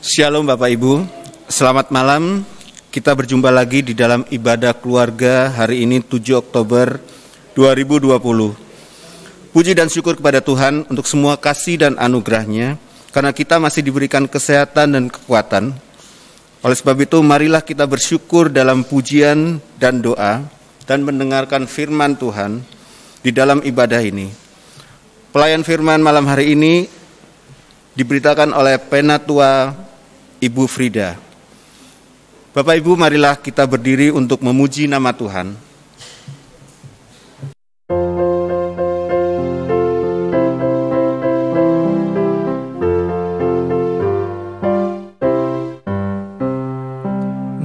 Shalom Bapak Ibu, selamat malam. Kita berjumpa lagi di dalam ibadah keluarga hari ini 7 Oktober 2020. Puji dan syukur kepada Tuhan untuk semua kasih dan anugerah-Nya, karena kita masih diberikan kesehatan dan kekuatan. Oleh sebab itu, marilah kita bersyukur dalam pujian dan doa dan mendengarkan firman Tuhan di dalam ibadah ini. Pelayan firman malam hari ini diberitakan oleh Penatua Ibu Frida. Bapak Ibu, marilah kita berdiri untuk memuji nama Tuhan.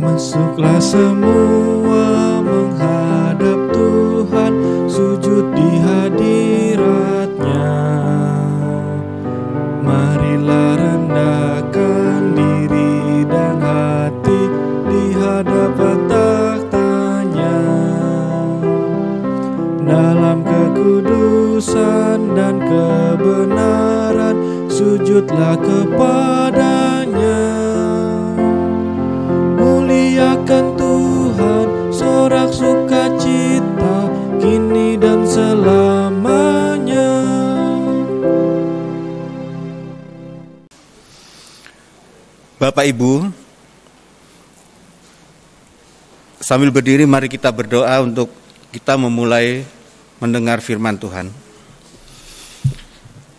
Masuklah semua menghadap Tuhan, sujud di hadirat-Nya. Marilah rendahkan diri dan hati di hadapan takhta-Nya. Dalam kekudusan dan kebenaran, sujudlah kepada-Nya. Muliakan Tuhan, sorak sukacita, kini dan selamanya. Bapak Ibu, sambil berdiri mari kita berdoa untuk kita memulai mendengar firman Tuhan.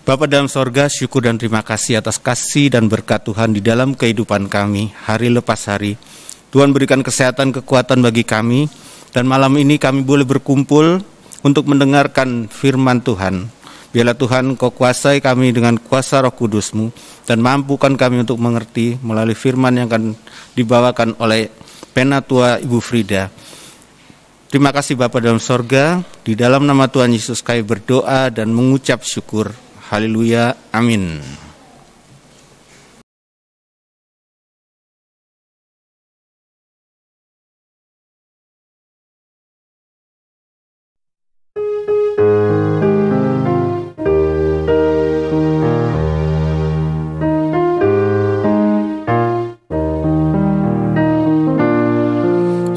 Bapa dalam sorga, syukur dan terima kasih atas kasih dan berkat Tuhan di dalam kehidupan kami hari lepas hari. Tuhan berikan kesehatan, kekuatan bagi kami, dan malam ini kami boleh berkumpul untuk mendengarkan firman Tuhan. Biarlah Tuhan Kau kuasai kami dengan kuasa Roh Kudus-Mu dan mampukan kami untuk mengerti melalui firman yang akan dibawakan oleh Penatua Ibu Frida. Terima kasih Bapa dalam sorga, di dalam nama Tuhan Yesus kami berdoa dan mengucap syukur. Haleluya, amin.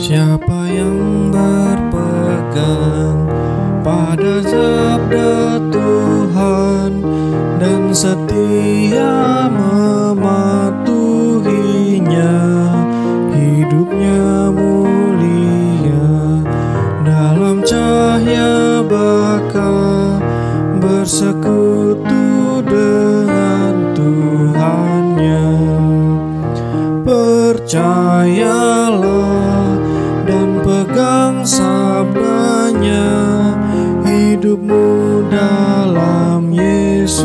Siapa yang berpegang pada sabda Tuhan dan setia mematuhinya, hidupnya mulia dalam cahaya baka, bersekutu dengan Tuhannya. Percayalah dan pegang sabdanya, hidupmu dalam Yesus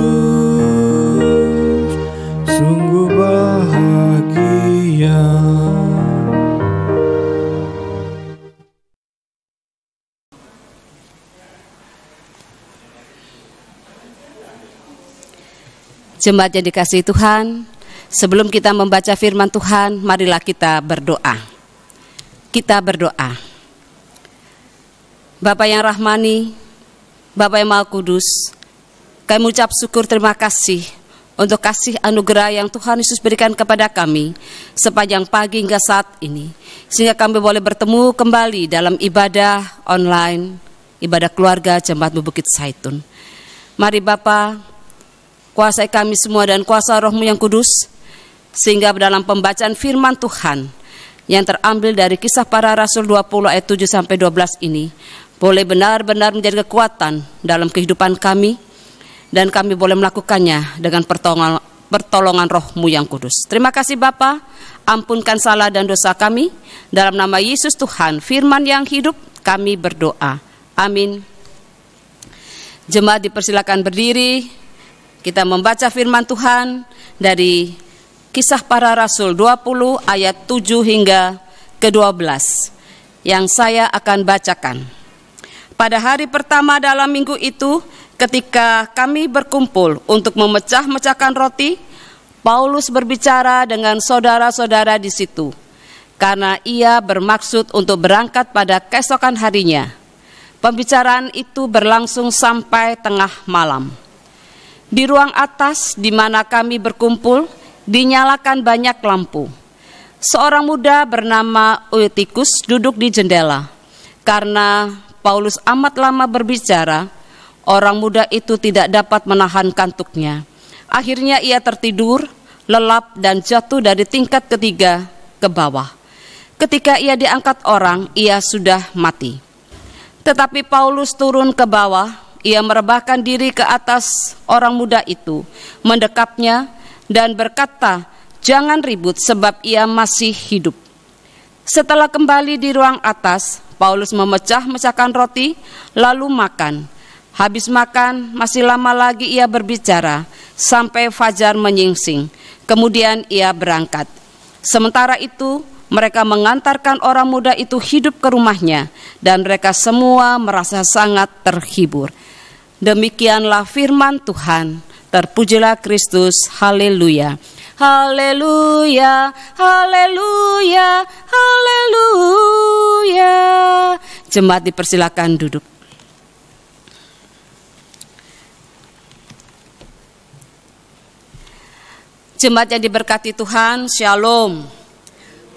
sungguh bahagia. Jemaat yang dikasihi Tuhan, sebelum kita membaca firman Tuhan, marilah kita berdoa. Kita berdoa. Bapa yang rahmani, Bapa yang Maha Kudus, kami ucap syukur terima kasih untuk kasih anugerah yang Tuhan Yesus berikan kepada kami sepanjang pagi hingga saat ini, sehingga kami boleh bertemu kembali dalam ibadah online, ibadah keluarga Jemaat Bukit Zaitun. Mari Bapa, kuasai kami semua dan kuasa Roh-Mu yang kudus, sehingga dalam pembacaan firman Tuhan yang terambil dari Kisah Para Rasul 20 ayat 7 sampai 12 ini boleh benar-benar menjadi kekuatan dalam kehidupan kami, dan kami boleh melakukannya dengan pertolongan Roh-Mu yang kudus. Terima kasih Bapa, ampunkan salah dan dosa kami, dalam nama Yesus Tuhan, firman yang hidup, kami berdoa. Amin. Jemaat dipersilakan berdiri, kita membaca firman Tuhan dari Kisah Para Rasul 20 ayat 7 hingga ke-12 yang saya akan bacakan. Pada hari pertama dalam minggu itu, ketika kami berkumpul untuk memecah-mecahkan roti, Paulus berbicara dengan saudara-saudara di situ, karena ia bermaksud untuk berangkat pada keesokan harinya. Pembicaraan itu berlangsung sampai tengah malam. Di ruang atas di mana kami berkumpul, dinyalakan banyak lampu. Seorang muda bernama Eutychus duduk di jendela. Karena Paulus amat lama berbicara, orang muda itu tidak dapat menahan kantuknya. Akhirnya ia tertidur, lelap dan jatuh dari tingkat ketiga ke bawah. Ketika ia diangkat orang, ia sudah mati. Tetapi Paulus turun ke bawah, ia merebahkan diri ke atas orang muda itu, mendekapnya dan berkata, "Jangan ribut sebab ia masih hidup." Setelah kembali di ruang atas, Paulus memecah-mecahkan roti, lalu makan. Habis makan, masih lama lagi ia berbicara, sampai fajar menyingsing. Kemudian ia berangkat. Sementara itu, mereka mengantarkan orang muda itu hidup ke rumahnya, dan mereka semua merasa sangat terhibur. Demikianlah firman Tuhan. Terpujilah Kristus. Haleluya. Haleluya, haleluya, haleluya. Jemaat dipersilakan duduk. Jemaat yang diberkati Tuhan, Shalom.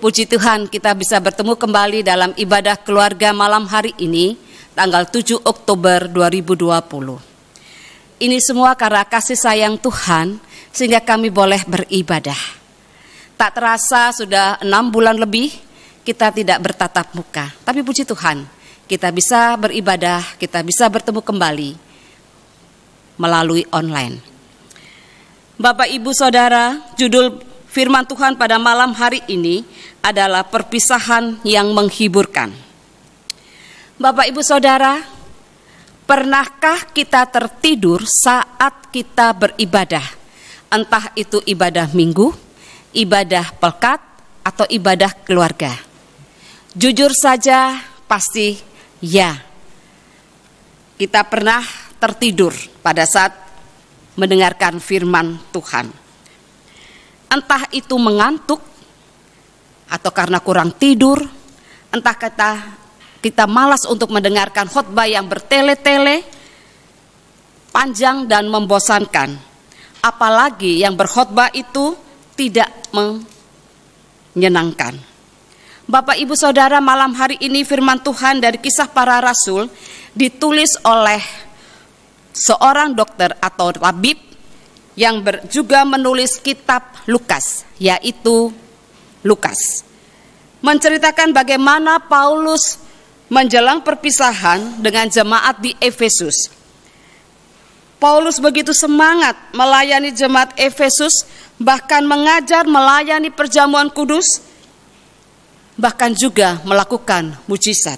Puji Tuhan kita bisa bertemu kembali dalam ibadah keluarga malam hari ini, tanggal 7 Oktober 2020. Ini semua karena kasih sayang Tuhan, sehingga kami boleh beribadah. Tak terasa sudah 6 bulan lebih kita tidak bertatap muka. Tapi puji Tuhan, kita bisa beribadah, kita bisa bertemu kembali melalui online. Bapak, Ibu, Saudara, judul firman Tuhan pada malam hari ini adalah perpisahan yang menghiburkan. Bapak, Ibu, Saudara, pernahkah kita tertidur saat kita beribadah? Entah itu ibadah minggu, ibadah pekat, atau ibadah keluarga. Jujur saja, pasti ya. Kita pernah tertidur pada saat mendengarkan firman Tuhan. Entah itu mengantuk, atau karena kurang tidur, entah kita malas untuk mendengarkan khotbah yang bertele-tele, panjang dan membosankan. Apalagi yang berkhotbah itu tidak menyenangkan. Bapak, Ibu, Saudara, malam hari ini firman Tuhan dari Kisah Para Rasul ditulis oleh seorang dokter atau tabib yang juga menulis kitab Lukas, yaitu Lukas. Menceritakan bagaimana Paulus menjelang perpisahan dengan jemaat di Efesus. Paulus begitu semangat melayani jemaat Efesus, bahkan mengajar, melayani perjamuan kudus, bahkan juga melakukan mujizat.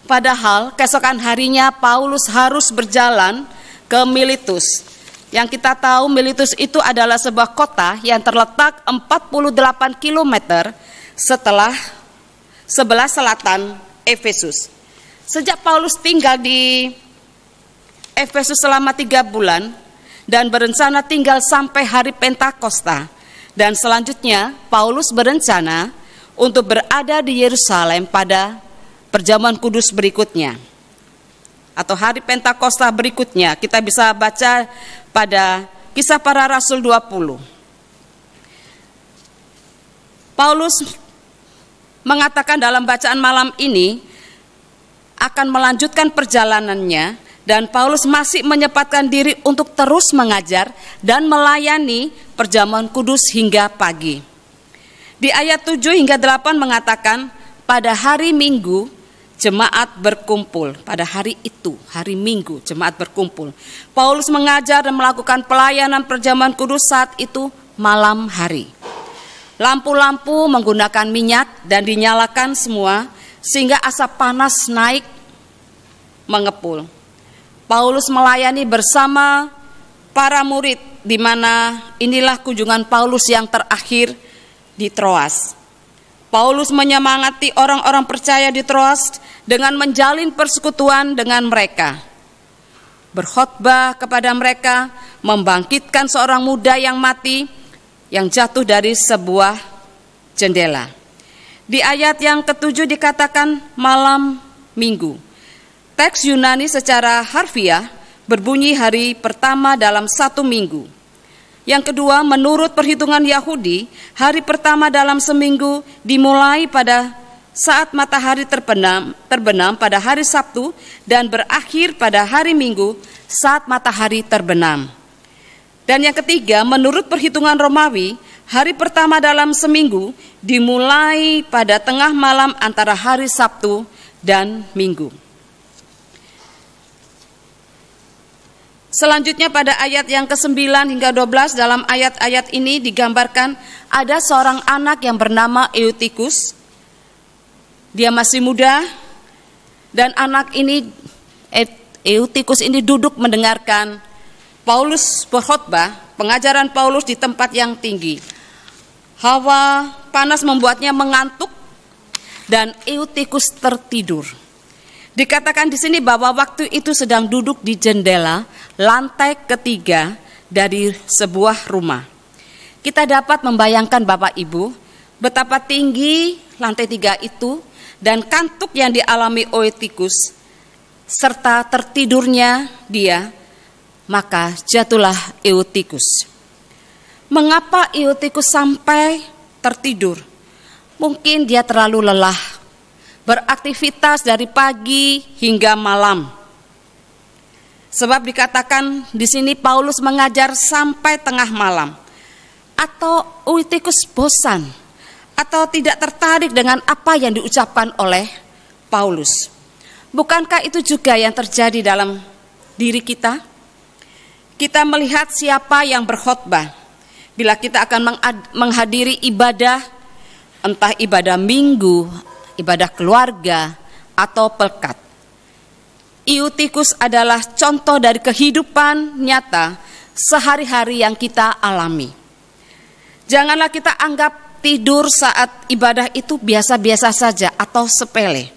Padahal keesokan harinya Paulus harus berjalan ke Miletus. Yang kita tahu Miletus itu adalah sebuah kota yang terletak 48 km sebelah selatan Efesus. Sejak Paulus tinggal di Efesus selama 3 bulan dan berencana tinggal sampai hari Pentakosta, dan selanjutnya Paulus berencana untuk berada di Yerusalem pada perjamuan kudus berikutnya atau hari Pentakosta berikutnya. Kita bisa baca pada Kisah Para Rasul 20. Paulus mengatakan dalam bacaan malam ini akan melanjutkan perjalanannya, dan Paulus masih menyempatkan diri untuk terus mengajar dan melayani perjamuan kudus hingga pagi. Di ayat 7 hingga 8 mengatakan, pada hari Minggu jemaat berkumpul. Pada hari itu, hari Minggu, jemaat berkumpul. Paulus mengajar dan melakukan pelayanan perjamuan kudus saat itu malam hari. Lampu-lampu menggunakan minyak dan dinyalakan semua sehingga asap panas naik mengepul. Paulus melayani bersama para murid, di mana inilah kunjungan Paulus yang terakhir di Troas. Paulus menyemangati orang-orang percaya di Troas dengan menjalin persekutuan dengan mereka, berkhotbah kepada mereka, membangkitkan seorang muda yang mati, yang jatuh dari sebuah jendela. Di ayat yang ke-7 dikatakan malam Minggu. Teks Yunani secara harfiah berbunyi hari pertama dalam 1 minggu. Yang kedua, menurut perhitungan Yahudi, hari pertama dalam seminggu dimulai pada saat matahari terbenam pada hari Sabtu dan berakhir pada hari Minggu saat matahari terbenam. Dan yang ketiga, menurut perhitungan Romawi, hari pertama dalam seminggu dimulai pada tengah malam antara hari Sabtu dan Minggu. Selanjutnya pada ayat yang ke-9 hingga 12, dalam ayat-ayat ini digambarkan ada seorang anak yang bernama Eutikus. Dia masih muda dan anak ini, Eutikus ini duduk mendengarkan Paulus berkhotbah, pengajaran Paulus di tempat yang tinggi. Hawa panas membuatnya mengantuk dan Eutikus tertidur. Dikatakan di sini bahwa waktu itu sedang duduk di jendela lantai ketiga dari sebuah rumah. Kita dapat membayangkan Bapak Ibu betapa tinggi lantai 3 itu dan kantuk yang dialami Eutikus serta tertidurnya dia, maka jatuhlah Eutikus. Mengapa Eutikus sampai tertidur? Mungkin dia terlalu lelah beraktivitas dari pagi hingga malam. Sebab dikatakan di sini Paulus mengajar sampai tengah malam. Atau Eutikus bosan atau tidak tertarik dengan apa yang diucapkan oleh Paulus. Bukankah itu juga yang terjadi dalam diri kita? Kita melihat siapa yang berkhotbah. Bila kita akan menghadiri ibadah, entah ibadah minggu, ibadah keluarga, atau pelkat. Eutikus adalah contoh dari kehidupan nyata sehari-hari yang kita alami. Janganlah kita anggap tidur saat ibadah itu biasa-biasa saja atau sepele.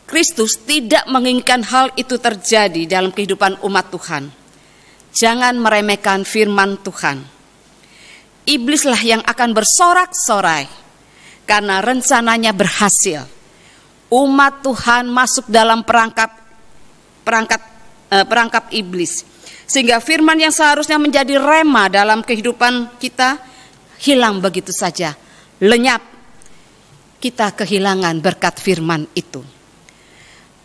Kristus tidak menginginkan hal itu terjadi dalam kehidupan umat Tuhan. Jangan meremehkan firman Tuhan. Iblislah yang akan bersorak-sorai karena rencananya berhasil. Umat Tuhan masuk dalam perangkap iblis. Sehingga firman yang seharusnya menjadi rema dalam kehidupan kita hilang begitu saja, lenyap. Kita kehilangan berkat firman itu.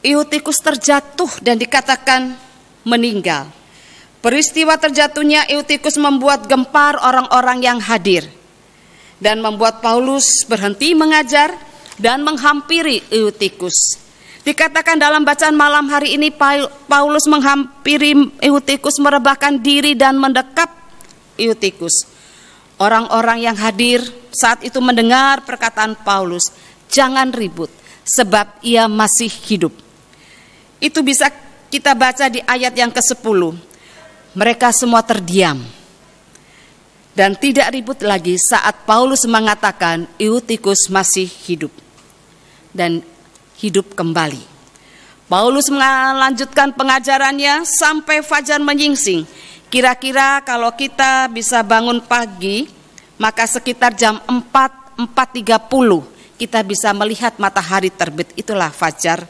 Eutikus terjatuh dan dikatakan meninggal. Peristiwa terjatuhnya Eutikus membuat gempar orang-orang yang hadir dan membuat Paulus berhenti mengajar dan menghampiri Eutikus. Dikatakan dalam bacaan malam hari ini Paulus menghampiri Eutikus, merebahkan diri dan mendekap Eutikus. Orang-orang yang hadir saat itu mendengar perkataan Paulus, jangan ribut sebab ia masih hidup. Itu bisa kita baca di ayat yang ke-10. Mereka semua terdiam dan tidak ribut lagi saat Paulus mengatakan Eutikus masih hidup dan hidup kembali. Paulus melanjutkan pengajarannya sampai fajar menyingsing. Kira-kira kalau kita bisa bangun pagi, maka sekitar jam 4:30 kita bisa melihat matahari terbit. Itulah fajar,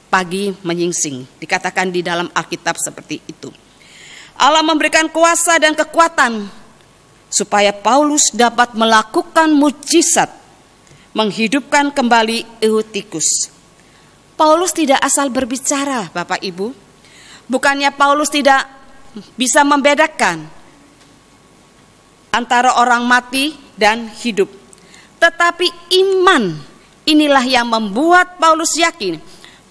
pagi menyingsing. Dikatakan di dalam Alkitab seperti itu. Allah memberikan kuasa dan kekuatan supaya Paulus dapat melakukan mujizat, menghidupkan kembali Eutikus. Paulus tidak asal berbicara, Bapak Ibu. Bukannya Paulus tidak bisa membedakan antara orang mati dan hidup. Tetapi iman inilah yang membuat Paulus yakin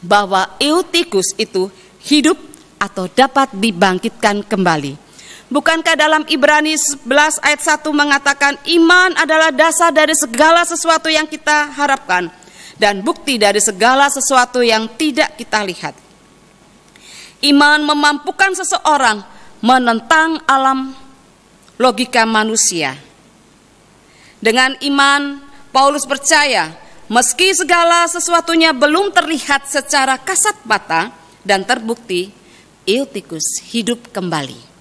bahwa Eutikus itu hidup atau dapat dibangkitkan kembali. Bukankah dalam Ibrani 11 ayat 1 mengatakan iman adalah dasar dari segala sesuatu yang kita harapkan dan bukti dari segala sesuatu yang tidak kita lihat. Iman memampukan seseorang menentang alam logika manusia. Dengan iman, Paulus percaya meski segala sesuatunya belum terlihat secara kasat mata dan terbukti, Eutikus hidup kembali.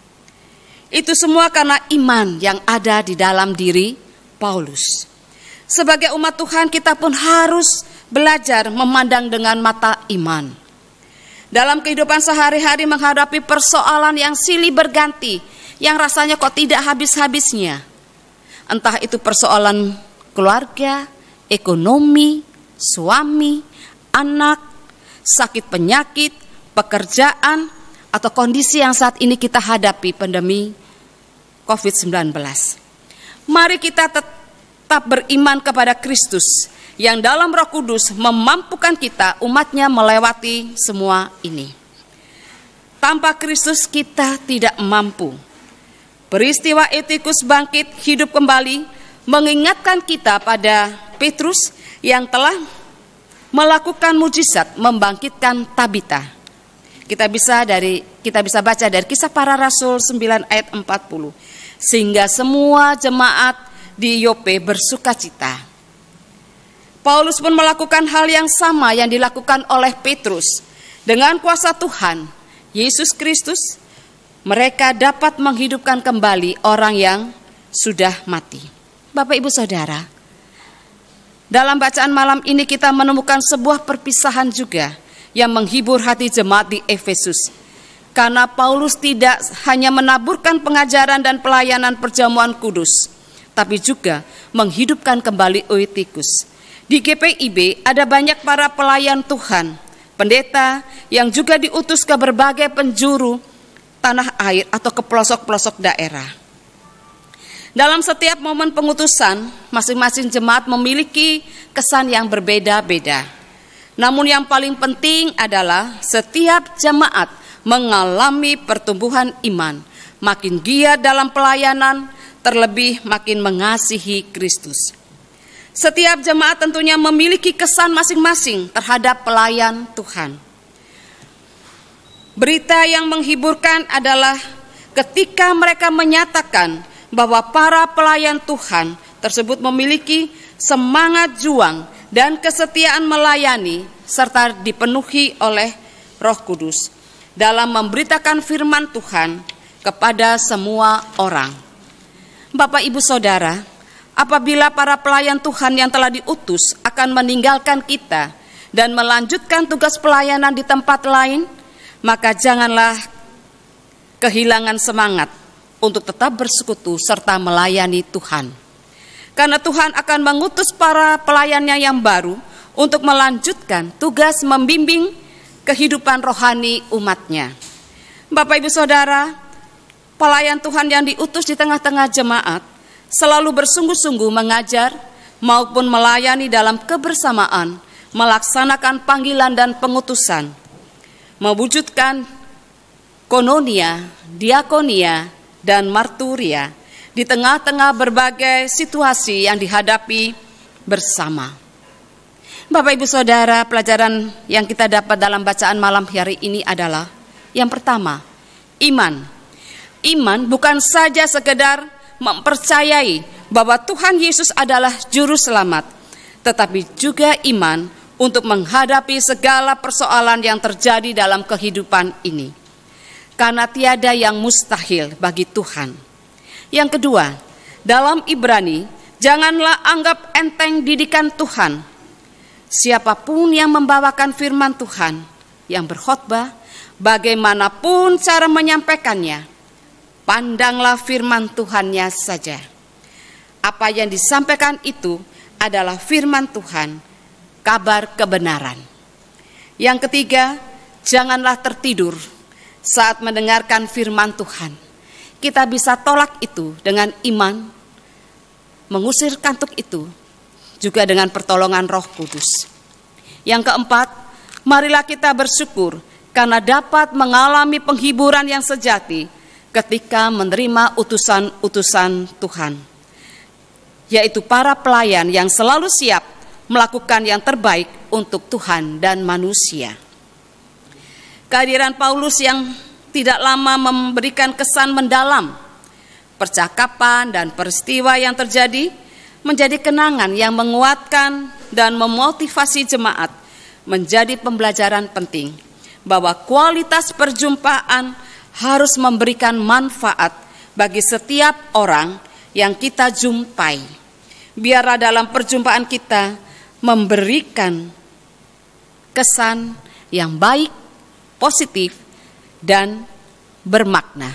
Itu semua karena iman yang ada di dalam diri Paulus. Sebagai umat Tuhan, kita pun harus belajar memandang dengan mata iman. Dalam kehidupan sehari-hari menghadapi persoalan yang silih berganti, yang rasanya kok tidak habis-habisnya. Entah itu persoalan keluarga, ekonomi, suami, anak, sakit penyakit, pekerjaan, atau kondisi yang saat ini kita hadapi, pandemi COVID-19. Mari kita tetap beriman kepada Kristus yang dalam Roh Kudus memampukan kita, umatnya, melewati semua ini. Tanpa Kristus kita tidak mampu. Peristiwa Eutikus bangkit hidup kembali mengingatkan kita pada Petrus yang telah melakukan mujizat membangkitkan Tabita. Kita bisa baca dari Kisah Para Rasul 9 ayat 40. Sehingga semua jemaat di Yope bersukacita. Paulus pun melakukan hal yang sama yang dilakukan oleh Petrus. Dengan kuasa Tuhan Yesus Kristus, mereka dapat menghidupkan kembali orang yang sudah mati. Bapak, Ibu, Saudara, dalam bacaan malam ini kita menemukan sebuah perpisahan juga yang menghibur hati jemaat di Efesus. Karena Paulus tidak hanya menaburkan pengajaran dan pelayanan perjamuan kudus, tapi juga menghidupkan kembali Eutikus. Di GPIB ada banyak para pelayan Tuhan, pendeta yang juga diutus ke berbagai penjuru tanah air atau ke pelosok-pelosok daerah. Dalam setiap momen pengutusan, masing-masing jemaat memiliki kesan yang berbeda-beda. Namun yang paling penting adalah setiap jemaat mengalami pertumbuhan iman, makin giat dalam pelayanan, terlebih makin mengasihi Kristus. Setiap jemaat tentunya memiliki kesan masing-masing terhadap pelayan Tuhan. Berita yang menghiburkan adalah ketika mereka menyatakan bahwa para pelayan Tuhan tersebut memiliki semangat juang dan kesetiaan melayani serta dipenuhi oleh Roh Kudus dalam memberitakan firman Tuhan kepada semua orang. Bapak, Ibu, Saudara, apabila para pelayan Tuhan yang telah diutus akan meninggalkan kita dan melanjutkan tugas pelayanan di tempat lain, maka janganlah kehilangan semangat untuk tetap bersekutu serta melayani Tuhan. Karena Tuhan akan mengutus para pelayannya yang baru untuk melanjutkan tugas membimbing kehidupan rohani umatnya. Bapak, Ibu, Saudara, pelayan Tuhan yang diutus di tengah-tengah jemaat selalu bersungguh-sungguh mengajar maupun melayani dalam kebersamaan, melaksanakan panggilan dan pengutusan, mewujudkan kononia, diakonia, dan marturia di tengah-tengah berbagai situasi yang dihadapi bersama. Bapak, Ibu, Saudara, pelajaran yang kita dapat dalam bacaan malam hari ini adalah yang pertama, iman. Iman bukan saja sekedar mempercayai bahwa Tuhan Yesus adalah juru selamat, tetapi juga iman untuk menghadapi segala persoalan yang terjadi dalam kehidupan ini. Karena tiada yang mustahil bagi Tuhan. Yang kedua, dalam Ibrani, janganlah anggap enteng didikan Tuhan. Siapapun yang membawakan firman Tuhan, yang berkhotbah, bagaimanapun cara menyampaikannya, pandanglah firman Tuhannya saja. Apa yang disampaikan itu adalah firman Tuhan, kabar kebenaran. Yang ketiga, janganlah tertidur saat mendengarkan firman Tuhan. Kita bisa tolak itu dengan iman, mengusir kantuk itu juga dengan pertolongan Roh Kudus. Yang keempat, marilah kita bersyukur karena dapat mengalami penghiburan yang sejati ketika menerima utusan-utusan Tuhan, yaitu para pelayan yang selalu siap melakukan yang terbaik untuk Tuhan dan manusia. Kehadiran Paulus yang tidak lama memberikan kesan mendalam. Percakapan dan peristiwa yang terjadi menjadi kenangan yang menguatkan dan memotivasi jemaat, menjadi pembelajaran penting bahwa kualitas perjumpaan harus memberikan manfaat bagi setiap orang yang kita jumpai. Biarlah dalam perjumpaan kita memberikan kesan yang baik, positif, dan bermakna.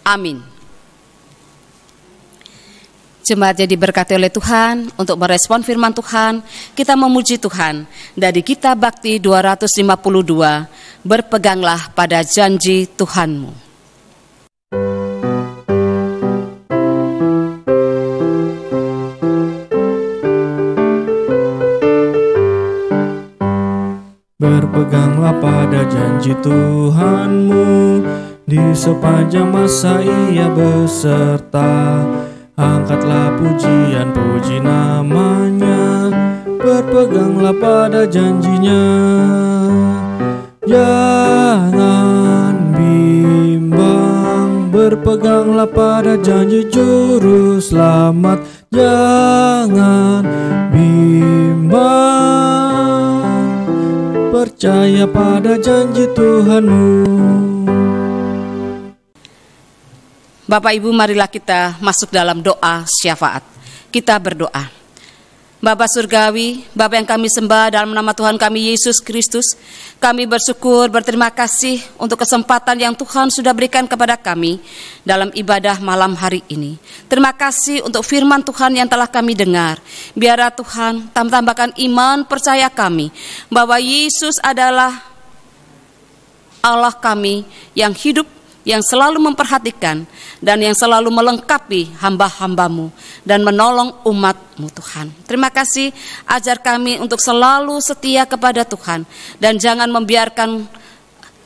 Amin. Jemaat yang diberkati oleh Tuhan, untuk merespon firman Tuhan, kita memuji Tuhan. Dari Kitab Bakti 252, berpeganglah pada janji Tuhanmu. Berpeganglah pada janji Tuhanmu, di sepanjang masa ia beserta. Angkatlah pujian, puji namanya, berpeganglah pada janjinya. Jangan bimbang, berpeganglah pada janji juru selamat. Jangan bimbang, percaya pada janji Tuhanmu. Bapak Ibu, marilah kita masuk dalam doa syafaat. Kita berdoa. Bapa Surgawi, Bapa yang kami sembah dalam nama Tuhan kami Yesus Kristus, kami bersyukur, berterima kasih untuk kesempatan yang Tuhan sudah berikan kepada kami dalam ibadah malam hari ini. Terima kasih untuk firman Tuhan yang telah kami dengar. Biarlah Tuhan tambahkan iman percaya kami bahwa Yesus adalah Allah kami yang hidup, yang selalu memperhatikan dan yang selalu melengkapi hamba-hamba-Mu dan menolong umat-Mu Tuhan. Terima kasih, ajar kami untuk selalu setia kepada Tuhan dan jangan membiarkan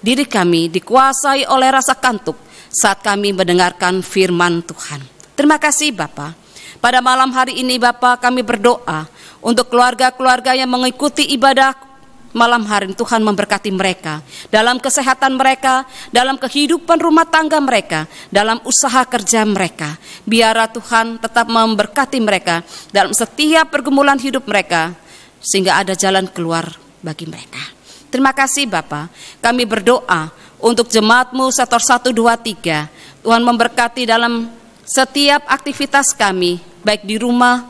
diri kami dikuasai oleh rasa kantuk saat kami mendengarkan firman Tuhan. Terima kasih Bapa. Pada malam hari ini Bapa, kami berdoa untuk keluarga-keluarga yang mengikuti ibadah malam hari. Tuhan memberkati mereka dalam kesehatan mereka, dalam kehidupan rumah tangga mereka, dalam usaha kerja mereka. Biarlah Tuhan tetap memberkati mereka dalam setiap pergumulan hidup mereka, sehingga ada jalan keluar bagi mereka. Terima kasih Bapa. Kami berdoa untuk jemaat-Mu sektor 1, 2, 3. Tuhan memberkati dalam setiap aktivitas kami, baik di rumah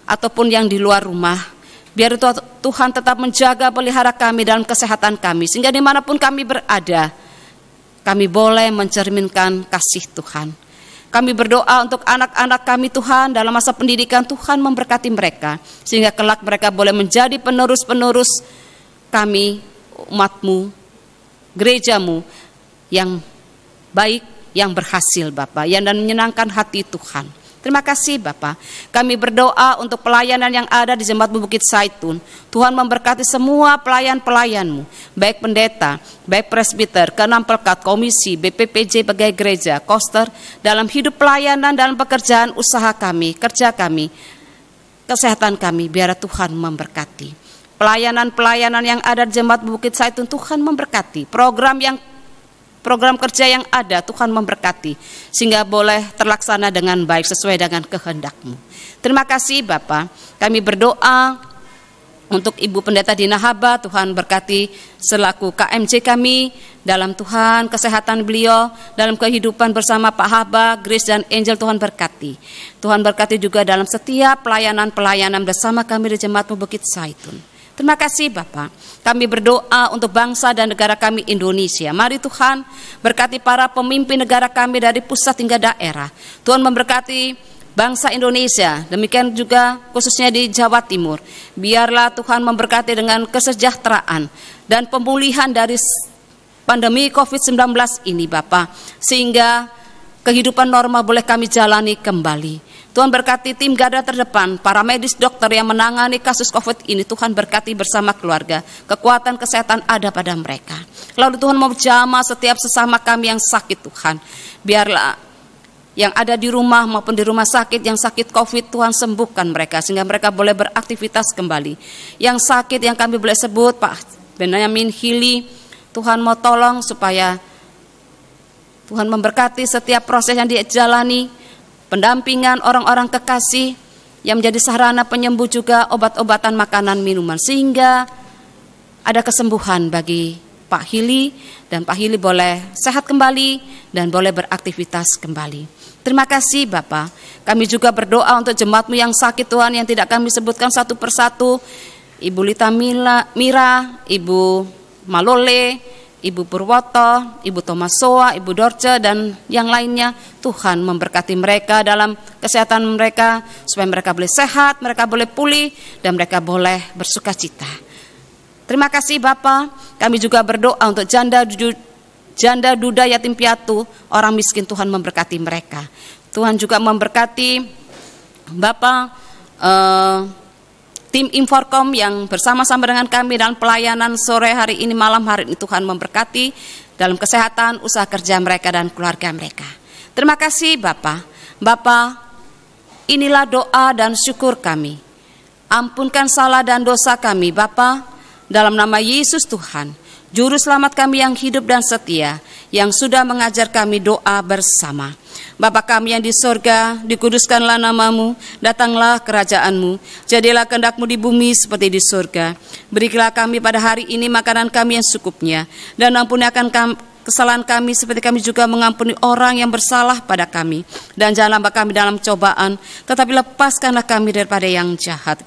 ataupun yang di luar rumah. Biar Tuhan tetap menjaga pelihara kami dalam kesehatan kami, sehingga dimanapun kami berada, kami boleh mencerminkan kasih Tuhan. Kami berdoa untuk anak-anak kami Tuhan dalam masa pendidikan. Tuhan memberkati mereka, sehingga kelak mereka boleh menjadi penerus-penerus kami, umat-Mu, gereja-Mu yang baik, yang berhasil Bapa, yang dan menyenangkan hati Tuhan. Terima kasih Bapa. Kami berdoa untuk pelayanan yang ada di Jemaat Bukit Zaitun. Tuhan memberkati semua pelayan-pelayan-Mu, baik pendeta, baik presbiter, keenam pelkat, komisi, BPPJ, bagai gereja, koster, dalam hidup pelayanan, dalam pekerjaan usaha kami, kerja kami, kesehatan kami. Biar Tuhan memberkati. Pelayanan-pelayanan yang ada di Jemaat Bukit Zaitun, Tuhan memberkati. Program kerja yang ada, Tuhan memberkati, sehingga boleh terlaksana dengan baik sesuai dengan kehendak-Mu. Terima kasih Bapa. Kami berdoa untuk Ibu Pendeta Dina Haba, Tuhan berkati selaku KMJ kami, dalam Tuhan kesehatan beliau, dalam kehidupan bersama Pak Haba, Grace dan Angel, Tuhan berkati. Tuhan berkati juga dalam setiap pelayanan-pelayanan bersama kami di Jemaat Bukit Zaitun. Terima kasih Bapa. Kami berdoa untuk bangsa dan negara kami Indonesia. Mari Tuhan berkati para pemimpin negara kami dari pusat hingga daerah. Tuhan memberkati bangsa Indonesia, demikian juga khususnya di Jawa Timur. Biarlah Tuhan memberkati dengan kesejahteraan dan pemulihan dari pandemi COVID-19 ini Bapa, sehingga kehidupan normal boleh kami jalani kembali. Tuhan berkati tim garda terdepan, para medis dokter yang menangani kasus COVID ini. Tuhan berkati bersama keluarga, kekuatan kesehatan ada pada mereka. Lalu Tuhan mau jamah setiap sesama kami yang sakit Tuhan. Biarlah yang ada di rumah maupun di rumah sakit, yang sakit COVID, Tuhan sembuhkan mereka, sehingga mereka boleh beraktivitas kembali. Yang sakit yang kami boleh sebut Pak Benyamin Hili, Tuhan mau tolong supaya Tuhan memberkati setiap proses yang dijalani, pendampingan orang-orang kekasih yang menjadi sarana penyembuh juga obat-obatan, makanan, minuman, sehingga ada kesembuhan bagi Pak Hili, dan Pak Hili boleh sehat kembali dan boleh beraktivitas kembali. Terima kasih Bapak. Kami juga berdoa untuk jemaat-Mu yang sakit Tuhan, yang tidak kami sebutkan satu persatu. Ibu Lita Mira, Ibu Malole, Ibu Purwoto, Ibu Tomasoa, Ibu Dorce, dan yang lainnya. Tuhan memberkati mereka dalam kesehatan mereka, supaya mereka boleh sehat, mereka boleh pulih, dan mereka boleh bersuka cita. Terima kasih Bapa. Kami juga berdoa untuk janda duda yatim piatu, orang miskin. Tuhan memberkati mereka. Tuhan juga memberkati Bapa, tim Inforkom yang bersama-sama dengan kami dalam pelayanan sore hari ini, malam hari ini. Tuhan memberkati dalam kesehatan, usaha kerja mereka dan keluarga mereka. Terima kasih Bapa. Bapa, inilah doa dan syukur kami. Ampunkan salah dan dosa kami Bapa, dalam nama Yesus Tuhan, Juru Selamat kami yang hidup dan setia, yang sudah mengajar kami doa bersama. Bapa kami yang di sorga, dikuduskanlah namamu, datanglah kerajaanmu, jadilah kehendakmu di bumi seperti di sorga. Berilah kami pada hari ini makanan kami yang secukupnya, dan ampuni akan kesalahan kami seperti kami juga mengampuni orang yang bersalah pada kami. Dan janganlah bawa kami dalam cobaan, tetapi lepaskanlah kami daripada yang jahat.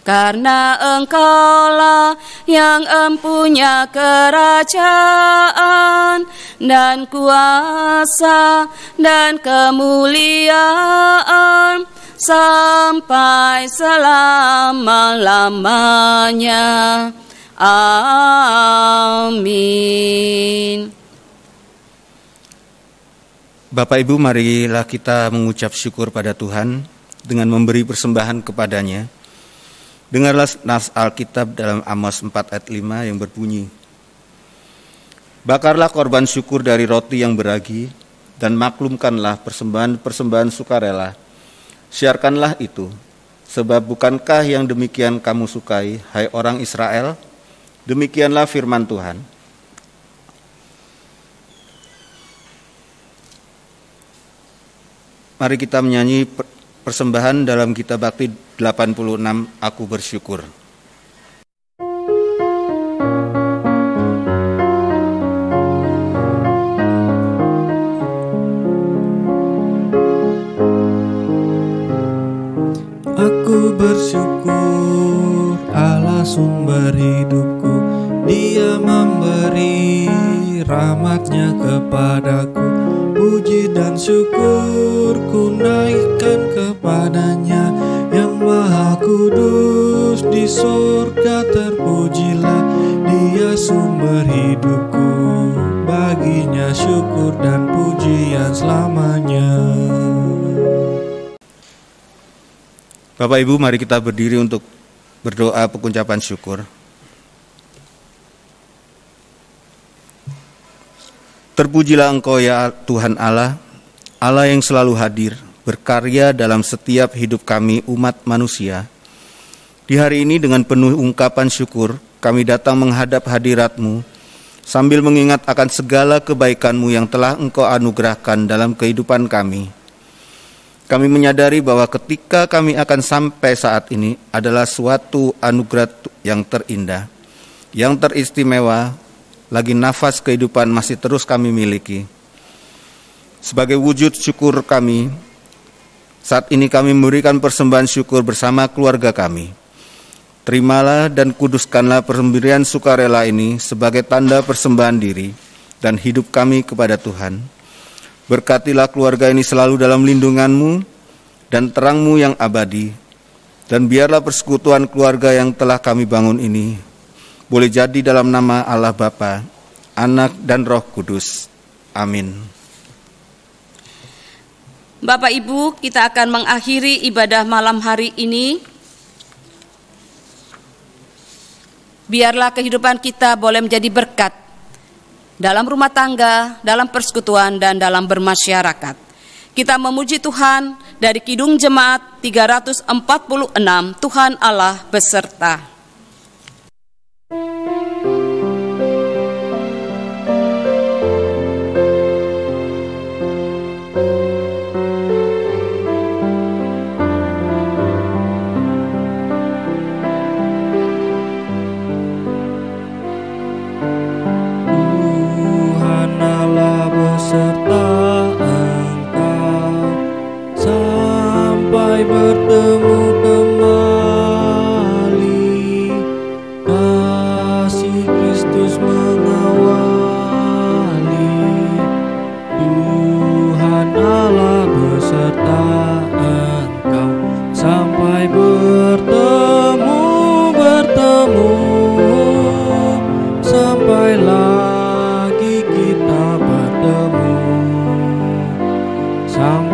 Karena Engkaulah yang empunya kerajaan dan kuasa dan kemuliaan sampai selama-lamanya. Amin. Bapak Ibu, marilah kita mengucap syukur pada Tuhan dengan memberi persembahan kepadanya. Dengarlah nas Alkitab dalam Amos 4 ayat 5 yang berbunyi, bakarlah korban syukur dari roti yang beragi, dan maklumkanlah persembahan-persembahan sukarela. Siarkanlah itu, sebab bukankah yang demikian kamu sukai, hai orang Israel? Demikianlah firman Tuhan. Mari kita menyanyi persembahan dalam Kitab Bakti 86, Aku Bersyukur. Aku bersyukur, Allah sumber hidupku, Dia memberi rahmat-Nya kepadaku. Puji dan syukur ku naikkan kepadanya, yang maha kudus di surga terpujilah. Dia sumber hidupku, baginya syukur dan pujian selamanya. Bapak Ibu, mari kita berdiri untuk berdoa pengucapan syukur. Terpujilah Engkau ya Tuhan Allah, Allah yang selalu hadir, berkarya dalam setiap hidup kami umat manusia. Di hari ini dengan penuh ungkapan syukur, kami datang menghadap hadirat-Mu, sambil mengingat akan segala kebaikan-Mu yang telah Engkau anugerahkan dalam kehidupan kami. Kami menyadari bahwa ketika kami akan sampai saat ini adalah suatu anugerah yang terindah, yang teristimewa, lagi nafas kehidupan masih terus kami miliki. Sebagai wujud syukur kami, saat ini kami memberikan persembahan syukur bersama keluarga kami. Terimalah dan kuduskanlah pemberian sukarela ini sebagai tanda persembahan diri dan hidup kami kepada Tuhan. Berkatilah keluarga ini selalu dalam lindungan-Mu dan terang-Mu yang abadi, dan biarlah persekutuan keluarga yang telah kami bangun ini boleh jadi dalam nama Allah Bapa, Anak, dan Roh Kudus. Amin. Bapak Ibu, kita akan mengakhiri ibadah malam hari ini. Biarlah kehidupan kita boleh menjadi berkat dalam rumah tangga, dalam persekutuan, dan dalam bermasyarakat. Kita memuji Tuhan dari Kidung Jemaat 346, Tuhan Allah beserta. Serta Engkau sampai bertemu kembali.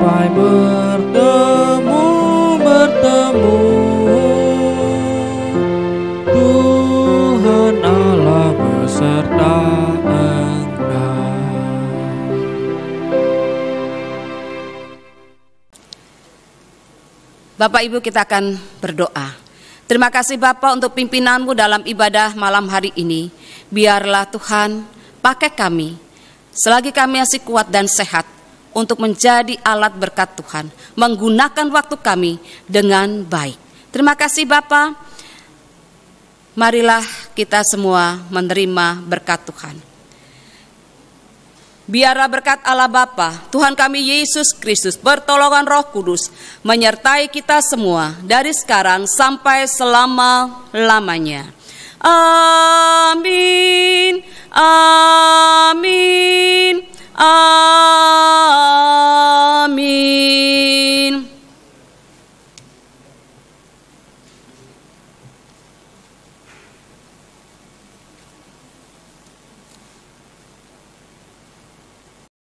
sampai bertemu Tuhan Allah beserta Engkau. Bapak Ibu, kita akan berdoa. Terima kasih Bapak untuk pimpinan-Mu dalam ibadah malam hari ini. Biarlah Tuhan pakai kami selagi kami masih kuat dan sehat untuk menjadi alat berkat Tuhan, menggunakan waktu kami dengan baik. Terima kasih Bapa. Marilah kita semua menerima berkat Tuhan. Biarlah berkat Allah Bapa, Tuhan kami Yesus Kristus, pertolongan Roh Kudus menyertai kita semua dari sekarang sampai selama-lamanya. Amin. Amin. Amin.